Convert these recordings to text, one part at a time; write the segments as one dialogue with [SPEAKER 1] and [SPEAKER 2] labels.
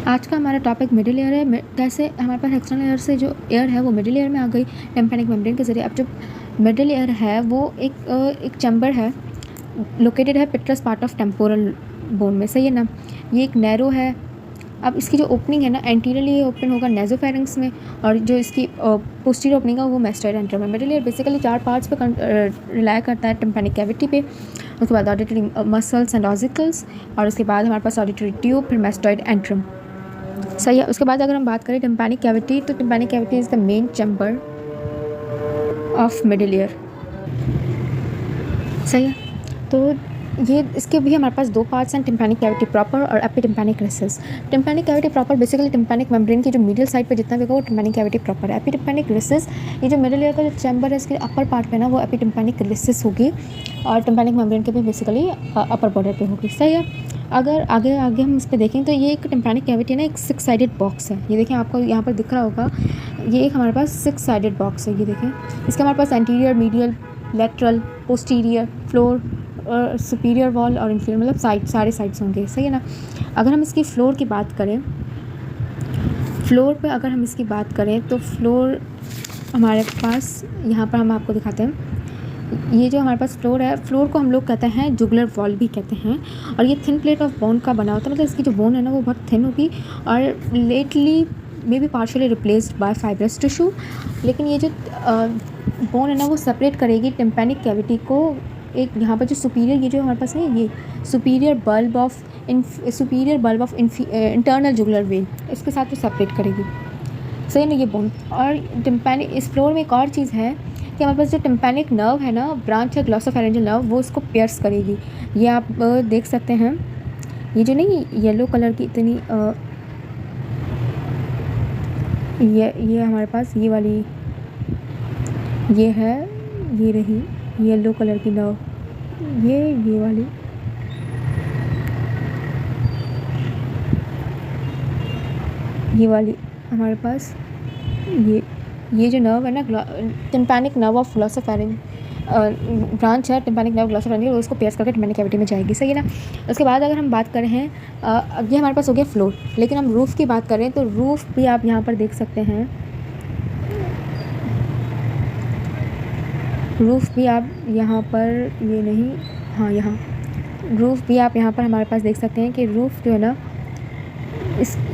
[SPEAKER 1] आज का हमारा टॉपिक मिडिल ईयर है। कैसे हमारे पास एक्सटर्नल ईयर से जो एयर है वो मिडिल ईयर में आ गई टिम्पैनिक मेम्ब्रेन के ज़रिए। अब जो मिडिल ईयर है वो एक चैम्बर है, लोकेटेड है पिटरस पार्ट ऑफ टेम्पोरल बोन में, सही है ना। ये एक नैरो है। अब इसकी जो ओपनिंग है ना, एंटीरियरली ये ओपन होगा नेजोफेरिंक्स में, और जो इसकी पोस्टीरियर ओपनिंग है वो मैस्टोइड एंट्रम में। मिडिल ईयर बेसिकली 4 पार्ट्स पे रिलाय करता है, टिम्पैनिक कैविटी पे, उसके बाद ऑडिटरी मसल्स एंड ऑसिकल्स, और उसके बाद हमारे पास ऑडिटरी ट्यूब, फिर मैस्टोइड एंट्रम, सही है। उसके बाद अगर हम बात करें टिम्पैनिक कैविटी, तो tympanic cavity is the main chamber of middle ear, सही है। तो ये इसके भी हमारे पास 2 पार्ट्स हैं, टिम्पैनिक कैविटी प्रॉपर और epitympanic recess. Tympanic cavity proper basically tympanic membrane की जो मीडियल साइड पे जितना भी होगा वो टिम्पैनिक कैविटी प्रॉपर है। एपिटिम्पैनिक रिसेस, ये जो मिडिल ईयर का जो चैम्बर है इसके अपर पार्ट पे ना वो एपिटिम्पैनिक रिसेस होगी, और टिम्पैनिक मेम्ब्रेन के भी बेसिकली अपर बॉर्डर पे होगी, सही है। अगर आगे हम इस पर देखें तो ये एक टिम्पैनिक कैविटी ना एक 6 साइडेड बॉक्स है। ये देखें, आपको यहाँ पर दिख रहा होगा, ये एक हमारे पास 6 साइडेड बॉक्स है। ये देखें, इसके हमारे पास anterior, medial, lateral, posterior, floor, superior wall और इंफीरियर, मतलब सारे साइड्स होंगे, सही है ना। अगर हम इसकी फ्लोर की बात करें, फ्लोर पे अगर हम इसकी बात करें तो फ्लोर हमारे पास यहाँ पर हम आपको दिखाते हैं। ये जो हमारे पास फ्लोर है, फ्लोर को हम लोग कहते हैं जुगुलर वॉल भी कहते हैं, और ये थिन प्लेट ऑफ बोन का बना होता है। मतलब इसकी जो बोन है ना वो बहुत थिन होगी, और lately may be partially replaced by fibrous tissue. लेकिन ये जो बोन है ना वो सेपरेट करेगी टिम्पैनिक कैविटी को। एक यहाँ पर जो सुपीरियर, ये जो हमारे पास है ये superior bulb of internal jugular vein, इसके साथ वो सेपरेट करेगी, सही ना, ये बोन। और टिम्पैनिक इस फ्लोर में एक और चीज़ है कि हमारे पास जो टिम्पैनिक नर्व है ना, ब्रांच है ग्लॉसोफेरेंजियल नर्व, वो इसको पियर्स करेगी। ये आप देख सकते हैं, ये जो नहीं येलो कलर की इतनी ये हमारे पास ये वाली ये है, ये रही येलो कलर की नर्व, ये वाली, ये वाली हमारे पास ये जो नर्व है ना, टिम्पैनिक नर्व ऑफ ग्लॉसोफेरेंज ब्रांच है टिम्पैनिक नर्व ग्लॉसोफेरेंजियल, उसको पियर्स करके टिम्पैनिक कैविटी में जाएगी, सही है ना। उसके बाद अगर हम बात करें ये हमारे पास हो गया फ्लोर। लेकिन हम रूफ़ की बात करें तो रूफ़ भी आप यहाँ पर देख सकते हैं, रूफ़ भी आप यहाँ पर, ये नहीं, हाँ यहाँ रूफ़ भी आप यहाँ पर हमारे पास देख सकते हैं कि रूफ़ जो है ना,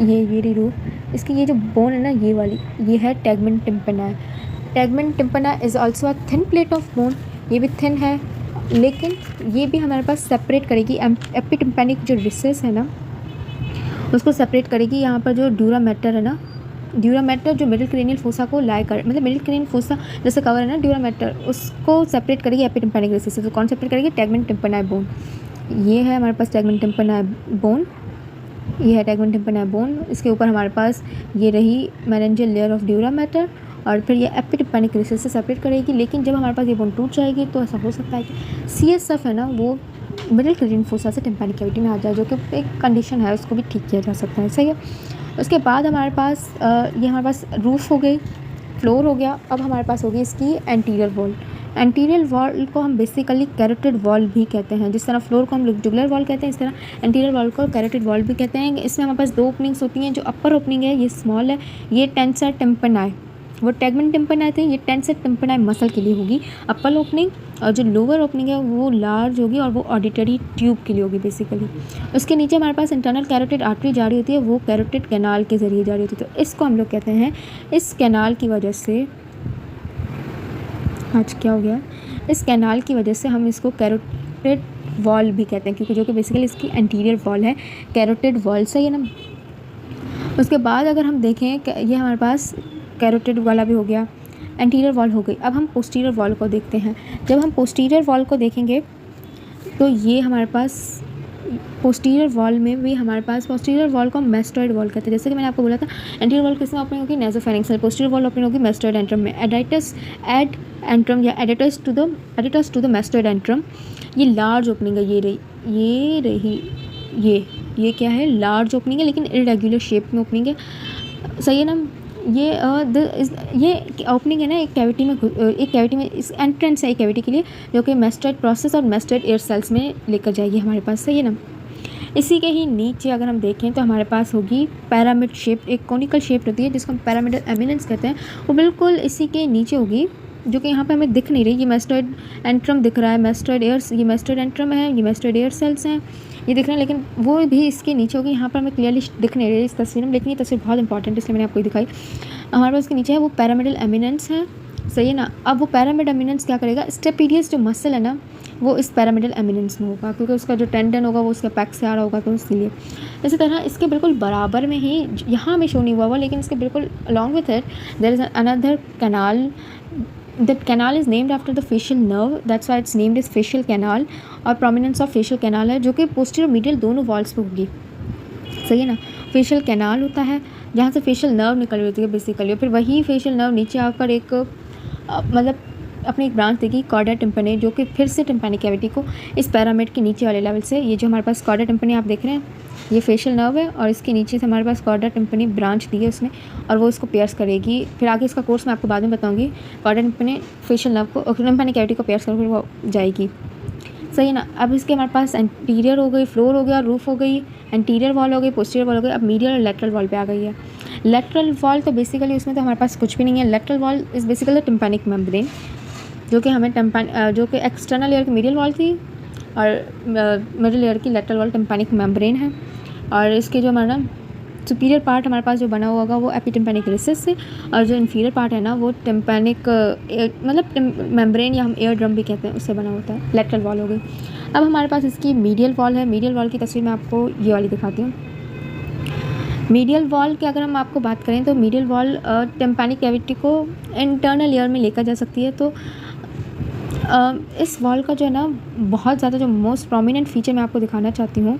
[SPEAKER 1] ये रही रूफ़, इसकी ये जो बोन है ना ये वाली, ये है tegmen tympani. Tegmen tympani is also a thin plate of bone, ये भी थिन है, लेकिन ये भी हमारे पास सेपरेट करेगी एपिटिम्पैनिक जो रिसेस है ना उसको सेपरेट करेगी। यहाँ पर जो ड्यूरा मैटर है ना, ड्यूरा मैटर जो मिडिल क्रेनियल फोसा को लाई कर, मतलब मिडिल क्रेनियल फोसा जैसे कवर है ना ड्यूरा मैटर, उसको सेपरेट करेगी एपिटिम्पैनिक रिसेस से। तो कौन सेपरेट करेगी? टैगमेंट टिम्पैना बोन। ये है हमारे पास टैगमेंट टिम्पैना बोन, ये है टैगमेंट टिम्पैना बोन। इसके ऊपर हमारे पास ये रही meningeal layer of dura mater, और फिर ये एपिटिम्पैनिक रिसेस से सेपरेट करेगी। लेकिन जब हमारे पास ये बोन टूट जाएगी तो ऐसा हो सकता है कि CSF है ना वो मिडिल क्रेनियल फोसा से टिम्पैनिक कैविटी में आ जाए, जो कि एक कंडीशन है, उसको भी ठीक किया जा सकता है, सही है। उसके बाद हमारे पास ये हमारे पास रूफ़ हो गई, फ्लोर हो गया। अब हमारे पास हो गई इसकी एंटीरियर वॉल। एंटीरियर वॉल को हम बेसिकली कैरोटिड वॉल भी कहते हैं। जिस तरह फ्लोर को हम जुगुलर वॉल कहते हैं, इस तरह एंटीरियर वॉल को कैरोटिड वॉल भी कहते हैं। इसमें हमारे पास 2 ओपनिंग्स होती हैं। जो अपर ओपनिंग है ये स्मॉल है, ये टेंसर टिम्पैनाई, वो टैगमेंट टिम्पैनाई थे, ये टेंसर टिम्पैनाई मसल के लिए होगी अपर ओपनिंग, और जो लोअर ओपनिंग है वो लार्ज होगी और वो ऑडिटरी ट्यूब के लिए होगी बेसिकली। उसके नीचे हमारे पास इंटरनल कैरोटिड आर्टरी जा रही होती है, वो कैरोटिड कैनाल के ज़रिए जा रही होती है। तो इसको हम लोग कहते हैं, इस कैनाल की वजह से, आज क्या हो गया, इस कैनाल की वजह से हम इसको कैरोटिड वॉल भी कहते हैं, क्योंकि जो कि बेसिकली इसकी एंटीरियर वॉल है, कैरोटिड वॉल, सही है ना। उसके बाद अगर हम देखें, ये हमारे पास कैरोटिड वाला भी हो गया, एंटीरियर वॉल हो गई। अब हम पोस्टीरियर वॉल को देखते हैं। जब हम पोस्टीरियर वॉल को देखेंगे तो ये हमारे पास पोस्टीरियर वॉल में भी हमारे पास, पोस्टीरियर वॉल को हम मैस्टोइड वॉल कहते हैं। जैसे कि मैंने आपको बोला था, एंटीरियर वॉल किसमें ओपनिंग होगी? नेजोफेरिंक्स में। पोस्टीरियर वॉल ओपनिंग होगी मैस्टोइड एंट्रम में। एडाइटस एड एंट्रम या एडिटस टू द मैस्टोइड एंट्रम, ये लार्ज ओपनिंग है, ये रही ये क्या है? लार्ज ओपनिंग है, लेकिन इरेगुलर शेप में ओपनिंग है, सही है ना। ये ओपनिंग है ना एक कैविटी में इस एंट्रेंस है एक कैविटी के लिए, जो कि मैस्टोइड प्रोसेस और मैस्टोइड एयर सेल्स में लेकर जाएगी हमारे पास, सही है ना। इसी के ही नीचे अगर हम देखें तो हमारे पास होगी पैरामिड शेप, एक कॉनिकल शेप होती है जिसको हम पैरामिडल एमिनेंस कहते हैं, वो बिल्कुल इसी के नीचे होगी, जो कि यहाँ पे हमें दिख नहीं रही। ये मेस्टोइड एंट्रम दिख रहा है, मेस्टोइड एयर्स, ये मेस्टोइड एंट्रम है, ये मेस्टोइड एयर सेल्स हैं, ये दिख रहे हैं, लेकिन वो भी इसके नीचे होगी। यहाँ पर हमें क्लियरली दिख नहीं रही इस तस्वीर में, लेकिन ये तस्वीर बहुत इंपॉर्टेंट है इसलिए मैंने आपको दिखाई। हमारे पास इसके नीचे है वो पैरामिडल एमिनेंस है, सही है ना। अब वो पैरामिड एमिनेंस क्या करेगा, स्टेपीडियस जो मसल है ना वो इस पैरामिडल एमिनेंस में होगा, क्योंकि उसका जो टेंडन होगा वो उसके पैक से आ रहा होगा, तो इसलिए। इसी तरह इसके बिल्कुल बराबर में ही, यहाँ में शो नहीं हुआ लेकिन इसके बिल्कुल along with it there is another canal, that canal is named after the facial nerve, that's why it's named as facial canal, और prominence of facial canal है जो कि posterior medial दोनों walls पे होगी, सही है ना। facial canal होता है जहाँ से facial nerve निकल रही होती है बेसिकली, और फिर वही facial nerve नीचे आकर एक मतलब अपनी एक ब्रांच देगी कॉर्डा टिम्पनी, जो कि फिर से टिम्पैनिक कैविटी को इस पैरामिड के नीचे वाले लेवल से, ये जो हमारे पास कॉर्डा टिम्पनी आप देख रहे हैं ये फेशियल नर्व है, और इसके नीचे से हमारे पास कॉर्डा टिम्पनी ब्रांच दी है उसने, और वो इसको पियर्स करेगी। फिर आगे इसका कोर्स मैं आपको बाद में बताऊंगी। कॉर्डा टिम्पनी फेशियल नर्व को, टिम्पैनिक कैविटी को पियर्स करके वो जाएगी, सही है ना। अब इसके हमारे पास एंटीरियर हो गई, फ्लोर हो गया, रूफ हो गई, एंटीरियर वॉल हो गई, पोस्टीरियर वॉल हो गई। अब मीडियल और लेटरल वॉल पे आ गई है। लेटरल वॉल तो बेसिकली उसमें तो हमारे पास कुछ भी नहीं है। Lateral wall is basically tympanic membrane, जो कि हमें जो कि एक्सटर्नल ईयर की मीडियल वॉल थी, और मिडिल ईयर की लेटरल वॉल टिम्पैनिक मेम्ब्रेन है। और इसके जो हमारा सुपीरियर पार्ट हमारे पास जो बना हुआ होगा वो एपिटिम्पैनिक रिसेस से, और जो इन्फीरियर पार्ट है ना वो टिम्पैनिक मतलब मेम्ब्रेन या हम एयर ड्रम भी कहते हैं उससे बना होता है। लेटरल वॉल हो गई। अब हमारे पास इसकी मीडियल वॉल है। मीडियल वॉल की तस्वीर मैं आपको ये वाली दिखाती हूँ। मीडियल वॉल की अगर हम आपको बात करें तो मीडियल वॉल टिम्पैनिक कैविटी को इंटरनल ईयर में लेकर जा सकती है। तो इस वॉल का जो है ना बहुत ज़्यादा जो मोस्ट प्रोमिनेंट फीचर मैं आपको दिखाना चाहती हूँ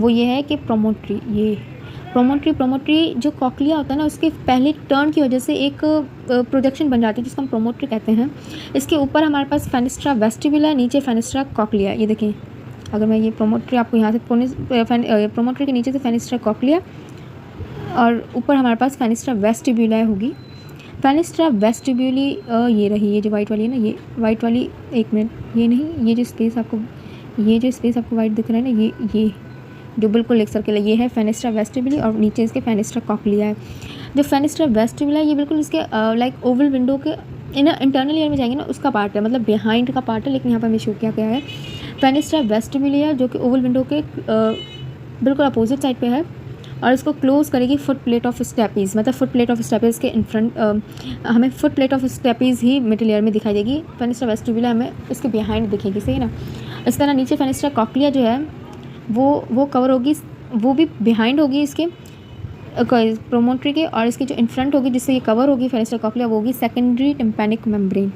[SPEAKER 1] वो ये है कि प्रोमोटरी, ये प्रोमोटरी जो कॉक्लिया होता है ना उसके पहले टर्न की वजह से एक प्रोजेक्शन बन जाती है जिसको हम प्रोमोटरी कहते हैं। इसके ऊपर हमारे पास फेनिस्ट्रा वेस्टिबुला, नीचे फेनिस्ट्रा कॉक्लिया। ये देखें, अगर मैं ये प्रोमोटरी आपको यहाँ से प्रोमोटरी के नीचे से फेनिस्ट्रा कॉक्लिया और ऊपर हमारे पास फेनिस्ट्रा वेस्टिबुला होगी। फेनिस्ट्रा वेस्टिब्यूली ये रही, ये जो वाइट वाली है ना, ये वाइट वाली, एक मिनट, ये नहीं, ये जो स्पेस आपको वाइट दिख रहा है ना, ये जो बिल्कुल एक सर्कल है, ये है फेनिस्ट्रा वेस्टिब्यूली, और नीचे इसके फेनिस्ट्रा कॉक्लिया है। जो फेनिस्ट्रा वेस्टिब्यूला ये बिल्कुल इसके लाइक ओवल विंडो के इंटरनल ईयर में जाएंगे ना उसका पार्ट है, मतलब बिहाइंड का पार्ट है, लेकिन यहाँ पर हमें शो किया गया है फेनिस्ट्रा वेस्टिब्यूलिया, जो कि ओवल विंडो के बिल्कुल अपोजिट साइड पे है, और इसको क्लोज करेगी फुट प्लेट ऑफ स्टेपीज़, मतलब फुट प्लेट ऑफ स्टेपीज़ के इन फ्रंट हमें foot plate of stapes he middle ear में दिखाई देगी। फेनिस्ट्रा वेस्टिब्यूला हमें इसके बिहाइंड दिखेगी, सही है ना। इस तरह नीचे फेनिस्ट्रा कॉक्लिया जो है वो कवर होगी, वो भी बिहाइंड होगी इसके प्रोमोटरी के, और इसकी जो इन फ्रंट होगी जिससे ये कवर होगी फेनिस्ट्रा कॉक्लिया वो होगी सेकेंडरी टिम्पैनिक मेम्ब्रेन।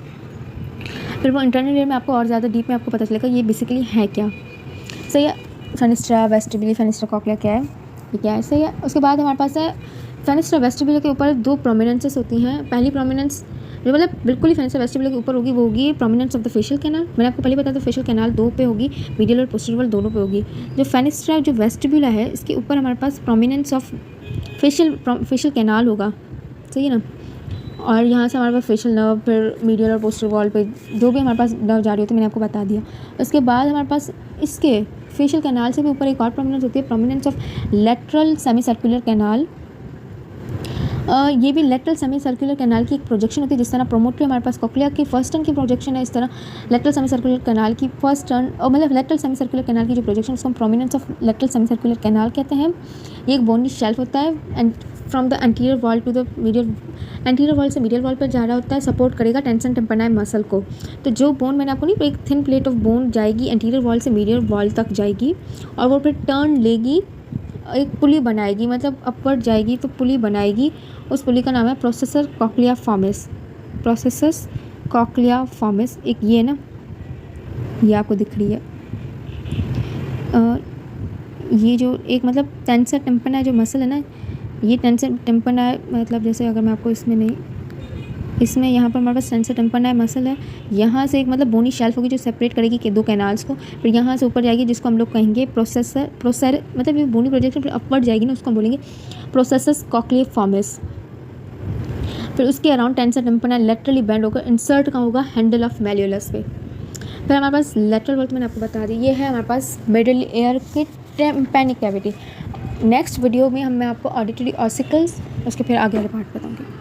[SPEAKER 1] फिर वो इंटरनल ईयर में आपको और ज़्यादा डीप में आपको पता चलेगा ये बेसिकली है क्या, सही है। फेनिस्ट्रा वेस्टिब्यूली, फेनिस्ट्रा कॉक्लिया क्या है, ये क्या है, सही है। उसके बाद हमारे पास है फेनिस्ट्रा वेस्टिब्यूला के ऊपर दो प्रोमिनेंसेस होती हैं। पहली प्रोमिनेंस जो मतलब बिल्कुल ही फेनिस्ट्रा वेस्टिब्यूला के ऊपर होगी वो होगी prominence of the facial canal. मैंने आपको पहले बताया था फेशियल कैनाल दो पे होगी, मीडियल और पोस्टीरियर वॉल दोनों पे होगी। जो फेनिस्ट्रा जो वेस्टिब्यूला है इसके ऊपर हमारे पास प्रोमिनेंस ऑफ फेशियल कैनाल होगा, सही है ना। और यहाँ से हमारे पास फेशियल नर्व, फिर मीडियल और पोस्टीरियर वॉल पे जो भी हमारे पास नर्व जा रही होती है मैंने आपको बता दिया। उसके बाद हमारे पास इसके फेशियल कैनाल से भी ऊपर एक और प्रोमिनेंस होती है, prominence of lateral semi circular canal. ये भी लेटरल सेमी सर्कुलर कैनाल की एक प्रोजेक्शन होती है। जिस तरह प्रोमोटरी हमारे पास कॉक्लिया की फर्स्ट टर्न की प्रोजेक्शन है, इस तरह लेटरल सेमी सर्कुलर कैनाल की फर्स्ट टर्न, और मतलब लेटरल सेमी सर्कुलर कैनाल की जो प्रोजेक्शन उसको हम prominence of lateral semi circular canal कहते हैं। ये एक बोनी शेल्फ होता है and from the anterior wall to the medial, anterior wall से मीडियल वॉल पर जा रहा होता है, सपोर्ट करेगा टेंसन टिम्पैनी मसल को। तो जो बोन मैंने आपको नहीं, एक थिन प्लेट ऑफ बोन जाएगी एंटीरियर वॉल से मीडियल वॉल तक जाएगी, और वो फिर टर्न लेगी, एक पुली बनाएगी, मतलब अपवर्ड जाएगी तो पुली बनाएगी। उस पुली का नाम है प्रोसेसर कॉक्लिया फॉर्मिस। प्रोसेसस कॉक्लिया फॉर्मिस एक ये है ना, ये आपको दिख रही है, ये जो एक मतलब टेंसर टिम्पैनी जो मसल है ना, ये टेंसर टिम्पैनी मतलब जैसे अगर मैं आपको इसमें नहीं, इसमें यहाँ पर हमारे पास टेंसर टिम्पैनी मसल है, यहाँ से एक मतलब बोनी शेल्फ होगी जो सेपरेट करेगी कि दो कैनाल्स को, फिर यहाँ से ऊपर जाएगी जिसको हम लोग कहेंगे प्रोसेसर मतलब ये बोनी प्रोजेक्शन, फिर अपवर्ड जाएगी ना उसको हम बोलेंगे प्रोसेसस कॉक्लिया फॉर्मिस। फिर उसके अराउंड टेंसर टिम्पैनी लेटरली बेंड होकर इंसर्ट का होगा हैंडल ऑफ मैल्यूलस पे। फिर हमारे पास लेटरल वॉल मैंने आपको बता दी, ये है हमारे पास मिडिल ईयर के टाइम्पैनिक कैविटी। नेक्स्ट वीडियो में मैं आपको ऑडिटरी ऑसिकल्स उसके फिर आगे वाले पार्ट बताऊँगी।